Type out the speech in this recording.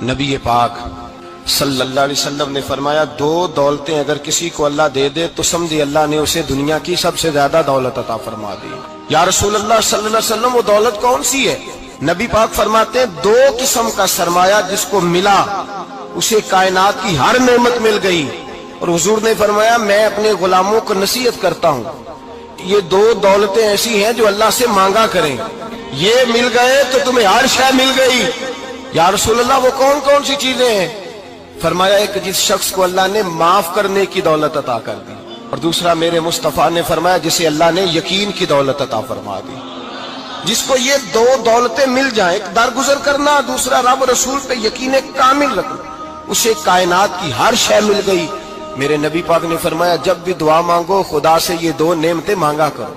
نبی پاک صلی اللہ علیہ وسلم نے فرمایا دو دولتیں اگر کسی کو اللہ دے دے تو سمجھے اللہ نے اسے دنیا کی سب سے زیادہ دولت عطا فرما دی۔ یا رسول اللہ صلی اللہ علیہ وسلم وہ دولت کون سی ہے؟ نبی پاک فرماتے ہیں دو قسم کا سرمایہ جس کو ملا اسے کائنات کی ہر نعمت مل گئی۔ اور حضور نے فرمایا میں اپنے غلاموں کو نصیحت کرتا ہوں یہ دو دولتیں ایسی ہیں جو اللہ سے مانگا کریں، یہ مل گئے تو تمہیں ہر شے مل گئی۔ یا رسول اللہ وہ کون کون سی چیزیں ہیں؟ فرمایا ایک جس شخص کو اللہ نے معاف کرنے کی دولت عطا کر دی، اور دوسرا میرے مصطفیٰ نے فرمایا جسے اللہ نے یقین کی دولت عطا فرما دی۔ جس کو یہ دو دولتیں مل جائیں، ایک درگزر کرنا، دوسرا رب رسول پہ یقین کامل رکھنا، اسے کائنات کی ہر شے مل گئی۔ میرے نبی پاک نے فرمایا جب بھی دعا مانگو خدا سے یہ دو نعمتیں مانگا کرو۔